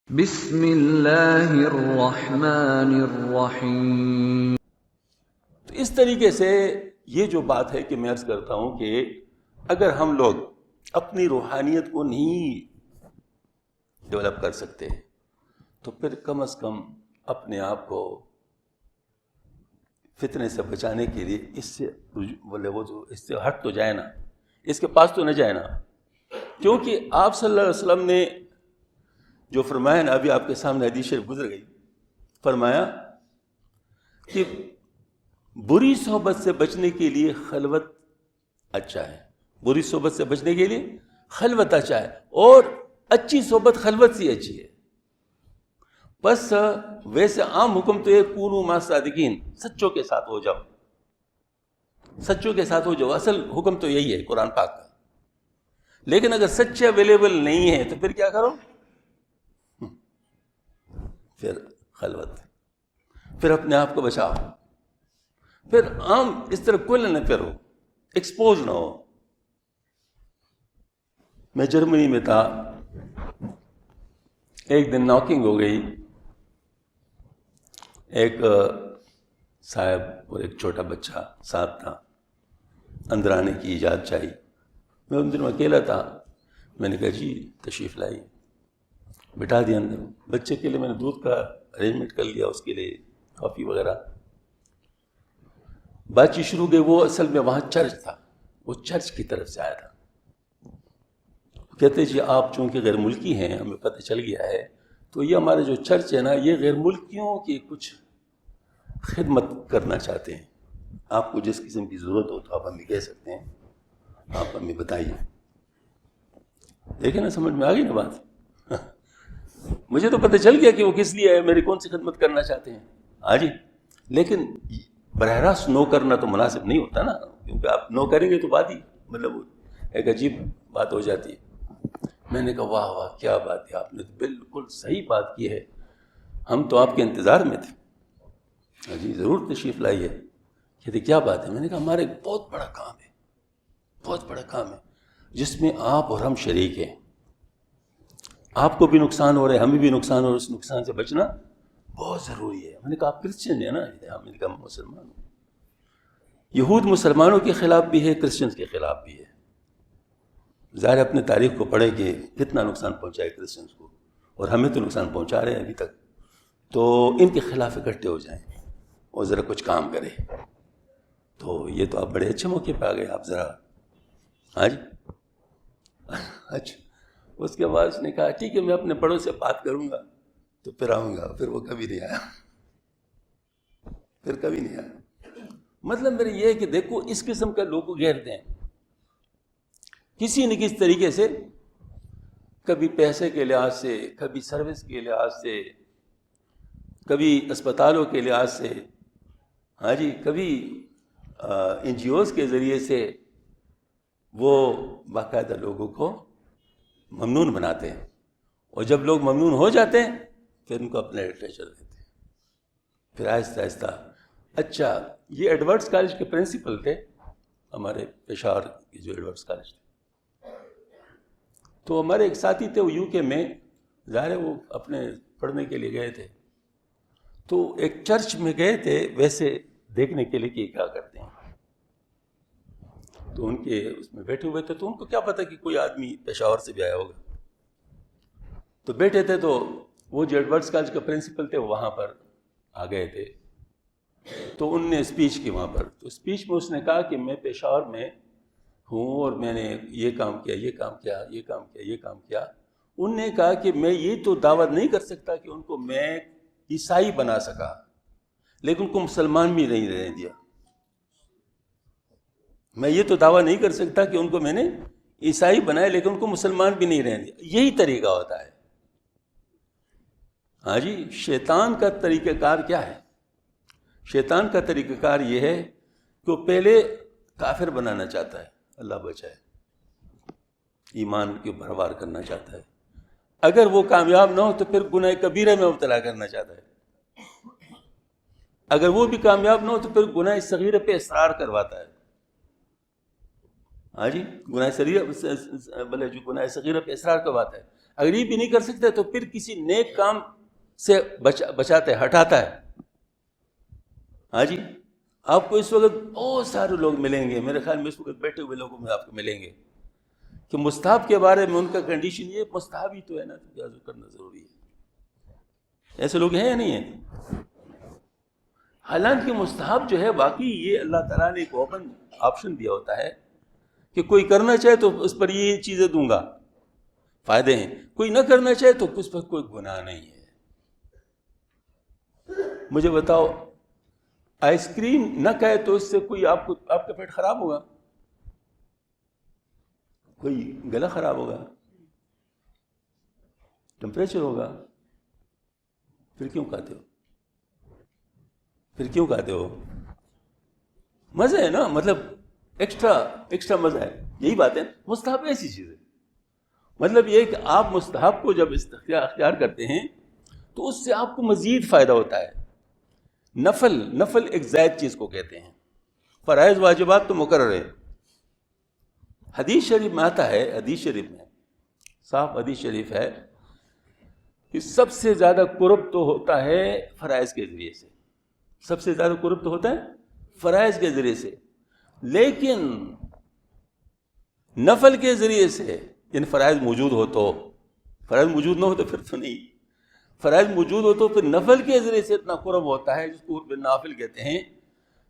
بسم اللہ الرحمن الرحیم۔ تو اس طریقے سے یہ جو بات ہے کہ میں عرض کرتا ہوں کہ اگر ہم لوگ اپنی روحانیت کو نہیں ڈیولپ کر سکتے تو پھر کم از کم اپنے آپ کو فتنے سے بچانے کے لیے اس سے اس سے ہٹ تو جائے نا، اس کے پاس تو نہ جائے نا، کیونکہ آپ صلی اللہ علیہ وسلم نے جو فرمایا نا، ابھی آپ کے سامنے حدیث شریف گزر گئی، فرمایا کہ بری صحبت سے بچنے کے لیے خلوت اچھا ہے، بری صحبت سے بچنے کے لیے خلوت اچھا ہے، اور اچھی صحبت خلوت سے اچھی ہے۔ بس ویسے عام حکم تو یہ کونوا مع الصادقین، سچوں کے ساتھ ہو جاؤ، سچوں کے ساتھ ہو جاؤ، اصل حکم تو یہی ہے قرآن پاک کا۔ لیکن اگر سچے اویلیبل نہیں ہیں تو پھر کیا کرو؟ پھر خلوت، پھر اپنے آپ کو بچاؤ، پھر عام اس طرح کل نہ پھرو، ایکسپوز نہ ہو۔ میں جرمنی میں تھا، ایک دن ناکنگ ہو گئی، ایک صاحب اور ایک چھوٹا بچہ ساتھ تھا، اندر آنے کی اجازت چاہیے۔ میں ان دنوں اکیلا تھا، میں نے کہا جی تشریف لائیے، بٹھا دیا اندر۔ بچے کے لیے میں نے دودھ کا ارینجمنٹ کر لیا، اس کے لیے کافی وغیرہ، بات چیت شروع گئی۔ وہ اصل میں وہاں چرچ تھا، وہ چرچ کی طرف سے آیا تھا۔ کہتے جی آپ چونکہ غیر ملکی ہیں، ہمیں پتہ چل گیا ہے، تو یہ ہمارا جو چرچ ہے نا، یہ غیر ملکیوں کی کچھ خدمت کرنا چاہتے ہیں، آپ کو جس قسم کی ضرورت ہو تو آپ ہمیں کہہ سکتے ہیں، آپ ہمیں بتائیے۔ دیکھیں نا، سمجھ میں آ گئی نا بات؟ مجھے تو پتہ چل گیا کہ وہ کس لیے ہے، میری کون سی خدمت کرنا چاہتے ہیں، ہاں جی۔ لیکن براہ راست نو کرنا تو مناسب نہیں ہوتا نا، کیونکہ آپ نو کریں گے تو بات ہی مطلب ایک عجیب بات ہو جاتی ہے۔ میں نے کہا واہ واہ کیا بات ہے، آپ نے تو بالکل صحیح بات کی ہے، ہم تو آپ کے انتظار میں تھے، ہاں جی ضرور تشریف لائیے۔ کہتے کیا بات ہے؟ میں نے کہا ہمارا ایک بہت بڑا کام ہے، بہت بڑا کام ہے، جس میں آپ اور ہم شریک ہیں، آپ کو بھی نقصان ہو رہا ہے، ہمیں بھی نقصان ہو رہا ہے، اس نقصان سے بچنا بہت ضروری ہے۔ میں نے کہا آپ کرسچن ہیں نا؟ میں نے کہا مسلمان ہوں۔ یہود مسلمانوں کے خلاف بھی ہے، کرسچنز کے خلاف بھی ہے۔ ظاہر اپنے تاریخ کو پڑھے کہ کتنا نقصان پہنچا ہے کرسچنز کو، اور ہمیں تو نقصان پہنچا رہے ہیں ابھی تک، تو ان کے خلاف اکٹھے ہو جائیں اور ذرا کچھ کام کریں۔ تو یہ تو آپ بڑے اچھے موقع پہ آ گئے، آپ ذرا ہاں جی اچھا۔ اس کے بعد اس نے کہا ٹھیک ہے میں اپنے بڑوں سے بات کروں گا تو پھر آؤں گا۔ پھر وہ کبھی نہیں آیا، پھر کبھی نہیں آیا۔ مطلب میرا یہ ہے کہ دیکھو اس قسم کا لوگ گھیرتے ہیں کسی نہ کسی طریقے سے، کبھی پیسے کے لحاظ سے، کبھی سروس کے لحاظ سے، کبھی اسپتالوں کے لحاظ سے، ہاں جی، کبھی این جی اوز کے ذریعے سے، وہ باقاعدہ لوگوں کو ممنون بناتے ہیں، اور جب لوگ ممنون ہو جاتے ہیں پھر ان کو اپنا لٹریچر دیتے ہیں، پھر آہستہ آہستہ۔ اچھا، یہ ایڈورڈز کالج کے پرنسپل تھے ہمارے پشاور کے، جو ایڈورڈز کالج تھے، تو ہمارے ایک ساتھی تھے، وہ یو کے میں، ظاہر ہے وہ اپنے پڑھنے کے لیے گئے تھے، تو ایک چرچ میں گئے تھے ویسے دیکھنے کے لیے کہ کیا کرتے ہیں، تو ان کے اس میں بیٹھے ہوئے تھے، تو ان کو کیا پتہ کہ کوئی آدمی پشاور سے بھی آیا ہوگا، تو بیٹھے تھے، تو وہ جو ایڈورڈز کالج کا پرنسپل تھے وہ وہاں پر آ گئے تھے، تو ان نے اسپیچ کی وہاں پر، تو اسپیچ میں اس نے کہا کہ میں پشاور میں ہوں اور میں نے یہ کام کیا، یہ کام کیا، یہ کام کیا، یہ کام کیا۔ ان نے کہا کہ میں یہ تو دعویٰ نہیں کر سکتا کہ ان کو میں عیسائی بنا سکا، لیکن ان کو مسلمان بھی نہیں رہنے دیا۔ میں یہ تو دعویٰ نہیں کر سکتا کہ ان کو میں نے عیسائی بنایا، لیکن ان کو مسلمان بھی نہیں رہنے دیا۔ یہی طریقہ ہوتا ہے، ہاں جی۔ شیطان کا طریقہ کار کیا ہے؟ شیطان کا طریقہ کار یہ ہے کہ وہ پہلے کافر بنانا چاہتا ہے، اللہ بچائے، ایمان کے اوپر وار کرنا چاہتا ہے، اگر وہ کامیاب نہ ہو تو پھر گناہ کبیرہ میں مبتلا کرنا چاہتا ہے، اگر وہ بھی کامیاب نہ ہو تو پھر گناہ صغیرہ پہ اصرار کرواتا ہے۔ ہاں جی، گناہ صغیرہ بلے جو گناہ صغیرہ پہ اصرار کا بات ہے، اگر یہ بھی نہیں کر سکتے تو پھر کسی نیک کام سے بچاتا ہے، ہٹاتا ہے. ہاں جی، آپ کو اس وقت بہت سارے لوگ ملیں گے، میرے خیال میں اس وقت بیٹھے ہوئے لوگوں میں آپ کو ملیں گے کہ مستحب کے بارے میں ان کا کنڈیشن یہ مستحب ہی تو ہے نا، تو کرنا ضروری ہے. ایسے لوگ ہیں یا نہیں ہیں؟ حالانکہ مستحب جو ہے واقعی یہ اللہ تعالیٰ نے ایک اوپن آپشن دیا ہوتا ہے کہ کوئی کرنا چاہے تو اس پر یہ چیزیں دوں گا، فائدے ہیں، کوئی نہ کرنا چاہے تو اس پر کوئی گناہ نہیں ہے. مجھے بتاؤ، آئس کریم نہ کہے تو اس سے کوئی آپ کا پیٹ خراب ہوگا، کوئی گلا خراب ہوگا، ٹمپریچر ہوگا، پھر کیوں کھاتے ہو؟ مزہ ہے نا، مطلب ایکسٹرا مزہ ہے. یہی بات ہے، مستحب ایسی چیز ہے. مطلب یہ کہ آپ مستحب کو جب اختیار کرتے ہیں تو اس سے آپ کو مزید فائدہ ہوتا ہے. نفل ایک زائد چیز کو کہتے ہیں، فرائض واجبات تو مقرر ہے. حدیث شریف میں آتا ہے، صاف حدیث شریف ہے کہ سب سے زیادہ قرب تو ہوتا ہے فرائض کے ذریعے سے، سب سے زیادہ قرب تو ہوتا ہے فرائض کے ذریعے سے، لیکن نفل کے ذریعے سے، یعنی فرائض موجود ہو تو، فرائض موجود نہ ہو تو پھر تو نہیں، فرائض موجود ہو تو پھر نفل کے ذریعے سے اتنا قرب ہوتا ہے، جس کو قرب نافل کہتے ہیں،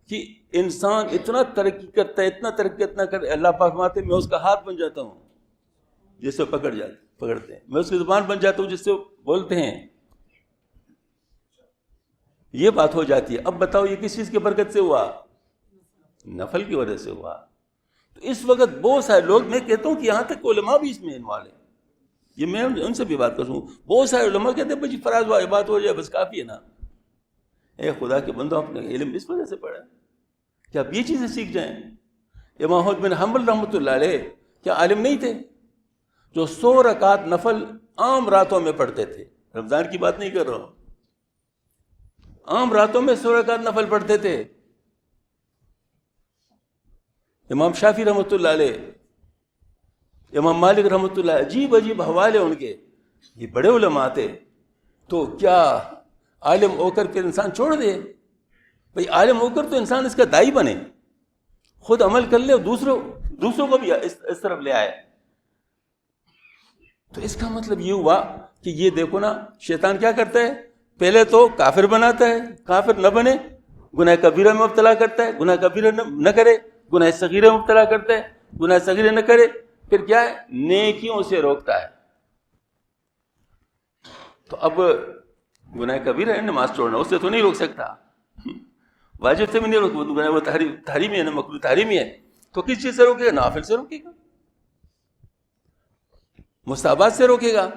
کہ انسان اتنا ترقی کرتا ہے، اللہ پاک فرماتے ہیں میں اس کا ہاتھ بن جاتا ہوں جس سے پکڑتے ہیں، میں اس کی زبان بن جاتا ہوں جس سے بولتے ہیں. یہ بات ہو جاتی ہے. اب بتاؤ یہ کس چیز کی برکت سے ہوا؟ نفل کی وجہ سے ہوا. تو اس وقت بہت سارے لوگ، میں کہتا ہوں کہ یہاں تک علماء بھی اس میں انوالو ہیں، یہ میں ان سے بھی بات کروں، بہت سارے علماء کہتے ہیں بھائی فرائض واجبات ہو جائے بس کافی ہے نا. اے خدا کے بندو، آپ نے علم اس وجہ سے پڑھا کہ آپ یہ چیزیں سیکھ جائیں. امام احمد بن حنبل رحمۃ اللہ علیہ کیا عالم نہیں تھے؟ جو 100 رکعت نفل عام راتوں میں پڑھتے تھے، رمضان کی بات نہیں کر رہا ہوں، عام راتوں میں 100 رکعت نفل پڑھتے تھے. امام شافعی رحمۃ اللہ علیہ، امام مالک رحمۃ اللہ، عجیب حوالے ان کے، یہ بڑے علماء تھے. تو کیا عالم ہو کر پھر انسان چھوڑ دے؟ بھئی عالم ہو کر تو انسان اس کا دائی بنے، خود عمل کر لے اور دوسروں کو بھی اس طرف لے آئے. تو اس کا مطلب یہ ہوا کہ یہ دیکھو نا، شیطان کیا کرتا ہے، پہلے تو کافر بناتا ہے، کافر نہ بنے گناہ کبیرہ میں مبتلا کرتا ہے، گناہ کبیرہ نہ کرے، گناہ صغیرہ میں مبتلا کرتا ہے، گناہ صغیرہ نہ کرے، پھر کیا ہے، نیکیوں سے روکتا ہے. تو اب گناہ کبیرہ ہے نماز چھوڑنا، اس سے تو نہیں روک سکتا، واجب سے بھی نہیں روک، وہ تحریمی ہے نا، مکروہ تحریمی ہے. تو کس چیز سے روکے گا؟ نافل سے روکے گا، مستحبات سے روکے گا.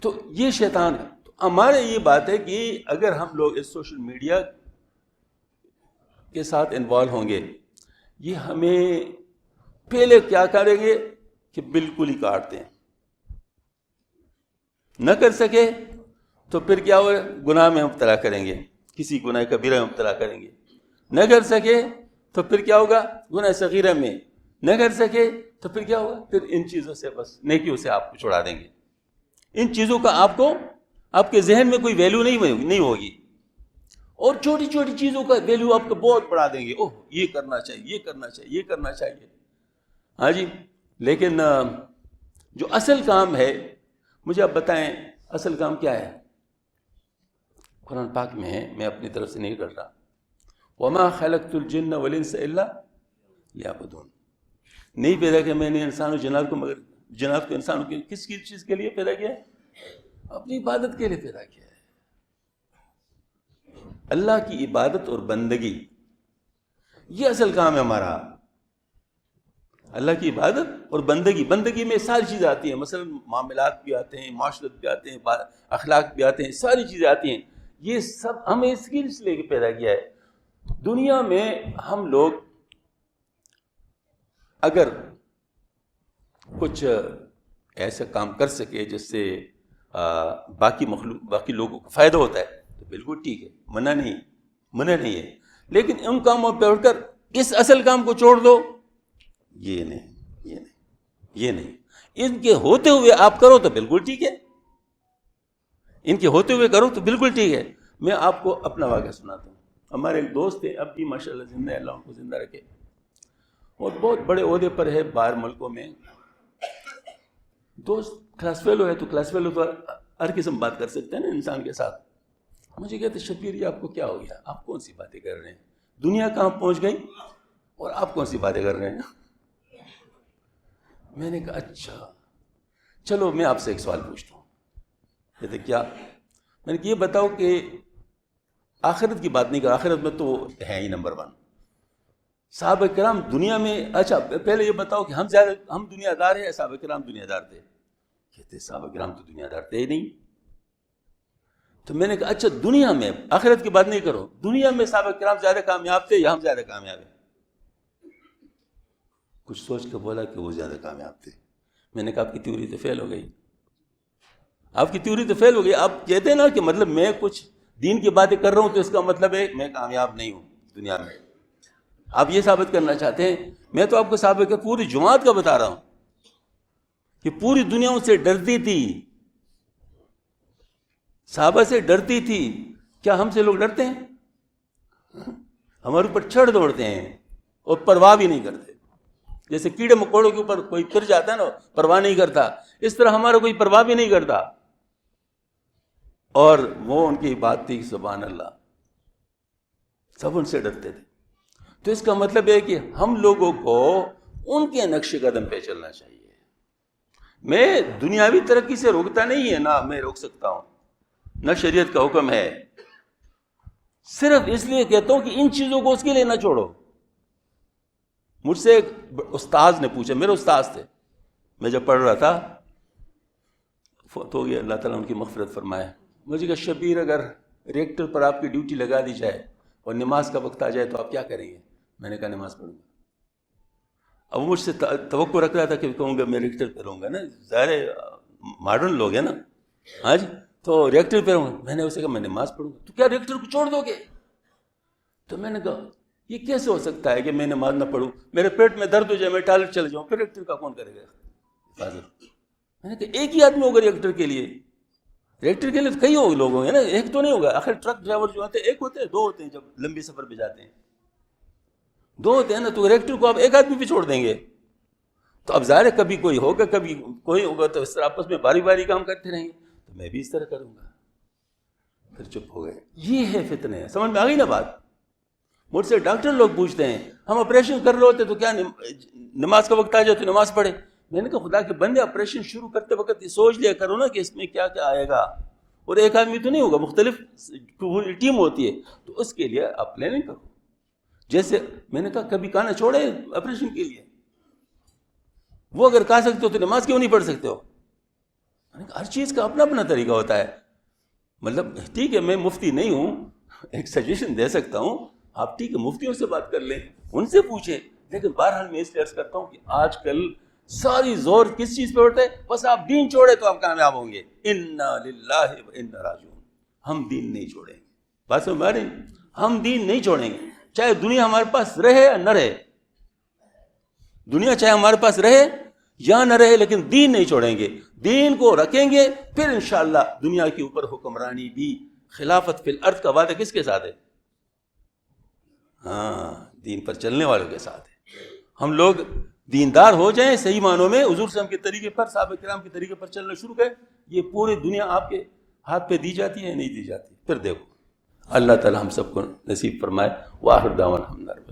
تو یہ شیطان ہے. تو ہمارے یہ بات ہے کہ اگر ہم لوگ اس سوشل میڈیا کے ساتھ انوالو ہوں گے، یہ ہمیں پہلے کیا کریں گے کہ بالکل ہی کاٹتے ہیں. نہ کر سکے تو پھر کیا ہوگا، گناہ میں مبتلا کریں گے، کسی گناہ کبیرہ میں مبتلا کریں گے. نہ کر سکے تو پھر کیا ہوگا، گناہ صغیرہ میں. نہ کر سکے تو پھر کیا ہوگا، پھر ان چیزوں سے بس نیکیوں سے آپ کو چھڑا دیں گے. ان چیزوں کا آپ کے ذہن میں کوئی ویلیو نہیں ہوگی، اور چھوٹی چھوٹی چیزوں کا ویلیو آپ کو بہت بڑھا دیں گے. اوہ یہ کرنا چاہیے، یہ کرنا چاہیے، یہ کرنا چاہیے. ہاں جی، لیکن جو اصل کام ہے، مجھے آپ بتائیں اصل کام کیا ہے؟ قرآن پاک میں ہے، میں اپنی طرف سے نہیں کر رہا. وما خلقت الجن والانس الا لیعبدون. نہیں پیدا کیا میں نے انسان و جنات کو، مگر جنات کو انسانوں کے کس چیز کے لیے پیدا کیا ہے؟ اپنی عبادت کے لیے پیدا کیا ہے. اللہ کی عبادت اور بندگی، یہ اصل کام ہے ہمارا. اللہ کی عبادت اور بندگی میں ساری چیزیں آتی ہیں، مثلا معاملات بھی آتے ہیں، معاشرت بھی آتے ہیں، اخلاق بھی آتے ہیں، ساری چیزیں آتی ہیں. یہ سب ہمیں اس کے لیے پیدا کیا ہے. دنیا میں ہم لوگ اگر کچھ ایسا کام کر سکے جس سے باقی لوگوں کو فائدہ ہوتا ہے تو بالکل ٹھیک ہے، منع نہیں ہے. لیکن ان کاموں پہ اٹھ کر اس اصل کام کو چھوڑ دو، یہ نہیں. یہ نہیں. ان کے ہوتے ہوئے آپ کرو تو بالکل ٹھیک ہے, ان کے ہوتے ہوئے کرو تو بالکل ٹھیک ہے. میں آپ کو اپنا واقعہ سناتا ہوں. ہمارے ایک دوست تھے, اب بھی ماشاء اللہ زندہ ہے, اللہ ان کو زندہ رکھے, اور بہت بڑے عہدے پر ہے باہر ملکوں میں. دوست کلاس فیلو ہے, تو کلاس فیلو تو ہر قسم بات کر سکتے ہیں نا انسان کے ساتھ. مجھے کہتے شبیر جی آپ کو کیا ہو گیا, آپ کون سی باتیں کر رہے ہیں, دنیا کہاں پہنچ گئی اور آپ کون سی باتیں کر رہے ہیں. میں نے کہا اچھا چلو میں آپ سے ایک سوال پوچھتا ہوں. کہتے کیا؟ میں نے کہا یہ بتاؤ کہ آخرت کی بات نہیں کر, آخرت میں تو ہے ہی نمبر 1. صحابہ کرام دنیا میں, اچھا پہلے یہ بتاؤ کہ ہم دنیا دار ہیں, صحابہ کرام دنیا دار تھے. کہتے صحابہ کرام تو دنیا دار تھے ہی نہیں. تو میں نے کہا اچھا دنیا میں, آخرت کی بات نہیں کرو, دنیا میں صحابہ کرام زیادہ کامیاب تھے یا ہم زیادہ کامیاب ہیں؟ کچھ سوچ کے بولا کہ وہ زیادہ کامیاب تھے. میں نے کہا آپ کی تھیوری تو فیل ہو گئی, آپ کی تھیوری تو فیل ہو گئی. آپ کہتے ہیں نا کہ مطلب میں کچھ دین کی باتیں کر رہا ہوں تو اس کا مطلب ہے میں کامیاب نہیں ہوں دنیا میں. آپ یہ ثابت کرنا چاہتے ہیں. میں تو آپ کو ثابت کر پوری جماعت کا بتا رہا ہوں کہ پوری دنیا ان سے ڈرتی تھی, صحابہ سے ڈرتی تھی. کیا ہم سے لوگ ڈرتے ہیں؟ ہمارے اوپر چڑھ دوڑتے ہیں اور پرواہ بھی نہیں کرتے. جیسے کیڑے مکوڑوں کے اوپر کوئی پھر جاتا ہے نا, پرواہ نہیں کرتا, اس طرح ہمارا کوئی پرواہ بھی نہیں کرتا. اور وہ ان کی بات تھی سبحان اللہ, سب ان سے ڈرتے تھے. تو اس کا مطلب ہے کہ ہم لوگوں کو ان کے نقش قدم پہ چلنا چاہیے. میں دنیاوی ترقی سے روکتا نہیں ہے, نہ میں روک سکتا ہوں, نہ شریعت کا حکم ہے. صرف اس لیے کہتا ہوں کہ ان چیزوں کو اس کے لیے نہ چھوڑو. مجھ سے ایک استاذ نے پوچھا, میرے استاذ تھے, میں جب پڑھ رہا تھا, فوت ہو گیا اللہ تعالیٰ ان کی مغفرت فرمائے. مجھے کہا شبیر اگر ریکٹر پر آپ کی ڈیوٹی لگا دی جائے اور نماز کا وقت آ جائے تو آپ کیا کریں گے؟ میں نے کہا نماز پڑھوں گا. اب وہ مجھ سے توقع رکھ رہا تھا کہ کہوں گا میں ریکٹر پہ رہوں گا نا, ظاہر ماڈرن لوگ ہیں نا, ہاں جی, تو ریکٹر پہ رہوں گا. میں نے اسے کہا میں نماز پڑھوں گا. تو کیا ریکٹر کو چھوڑ دو گے؟ تو میں نے کہا یہ کیسے ہو سکتا ہے کہ میں نماز نہ پڑھوں, میرے پیٹ میں درد ہو جائے, میں ٹوائلٹ چل جاؤں, پھر ریکٹر کا کون کرے گا حفاظت؟ میں نے کہا ایک ہی آدمی ہوگا ریکٹر کے لیے, ریکٹر کے لیے تو کئی لوگ ہوں گے نا, ایک تو نہیں ہوگا. آخر ٹرک ڈرائیور جو ہوتے ہیں ایک ہوتے ہیں, 2 ہوتے ہیں جب لمبی سفر پہ جاتے ہیں, 2 ہوتے ہیں نا. تو ریکٹر کو آپ ایک آدمی پہ چھوڑ دیں گے تو اب ظاہر ہے کبھی کوئی ہوگا کبھی کوئی ہوگا, تو اس طرح آپس میں باری باری کام کرتے رہیں گے. تو میں بھی اس طرح کروں گا. پھر چپ ہو گئے. یہ ہے فتنے. سمجھ میں آ گئی نا بات؟ مجھ سے ڈاکٹر لوگ پوچھتے ہیں ہم آپریشن کر رہے ہوتے تو کیا نماز کا وقت آ جائے تو نماز پڑھے؟ میں نے کہا خدا کے بندے آپریشن شروع کرتے وقت یہ سوچ لیا کرو نا کہ اس میں کیا کیا آئے گا, اور ایک آدمی تو نہیں ہوگا, مختلف پوری ٹیم ہوتی ہے, تو اس کے لیے آپ پلاننگ کرو. جیسے میں نے کہا کبھی کھانا چھوڑے آپریشن کے لیے, وہ اگر کھا سکتے ہو تو نماز کیوں نہیں پڑھ سکتے ہو؟ میں نے کہا ہر چیز کا اپنا اپنا طریقہ ہوتا ہے. مطلب ٹھیک ہے میں مفتی نہیں ہوں, ایک سجیشن دے سکتا ہوں, آپ ٹھیک ہے مفتیوں سے بات کر لیں, ان سے پوچھیں. لیکن بہرحال میں اس لیے عرض کرتا ہوں کہ آج کل ساری زور کس چیز پہ اٹھتا ہے؟ بس آپ دین چھوڑے تو آپ کامیاب ہوں گے. انا للہ و انا راجعون. ہم دین نہیں چھوڑیں گے. بات سمجھ میں آ رہی؟ ہم دین نہیں چھوڑیں گے, چاہے دنیا ہمارے پاس رہے یا نہ رہے. دنیا چاہے ہمارے پاس رہے یا نہ رہے, لیکن دین نہیں چھوڑیں گے. دین کو رکھیں گے, پھر انشاءاللہ دنیا کے اوپر حکمرانی بھی. خلافت فی الارض کا وعدہ کس کے ساتھ ہے؟ ہاں, دین پر چلنے والوں کے ساتھ ہے. ہم لوگ دیندار ہو جائیں صحیح معنوں میں, حضور صلی اللہ علیہ وسلم کے طریقے پر, صحابہ کرام کے طریقے پر چلنا شروع کریں, یہ پوری دنیا آپ کے ہاتھ پہ دی جاتی ہے نہیں دی جاتی؟ پھر دیکھو. اللہ تعالی ہم سب کو نصیب فرمائے. وآخر دعوانا الحمدللہ.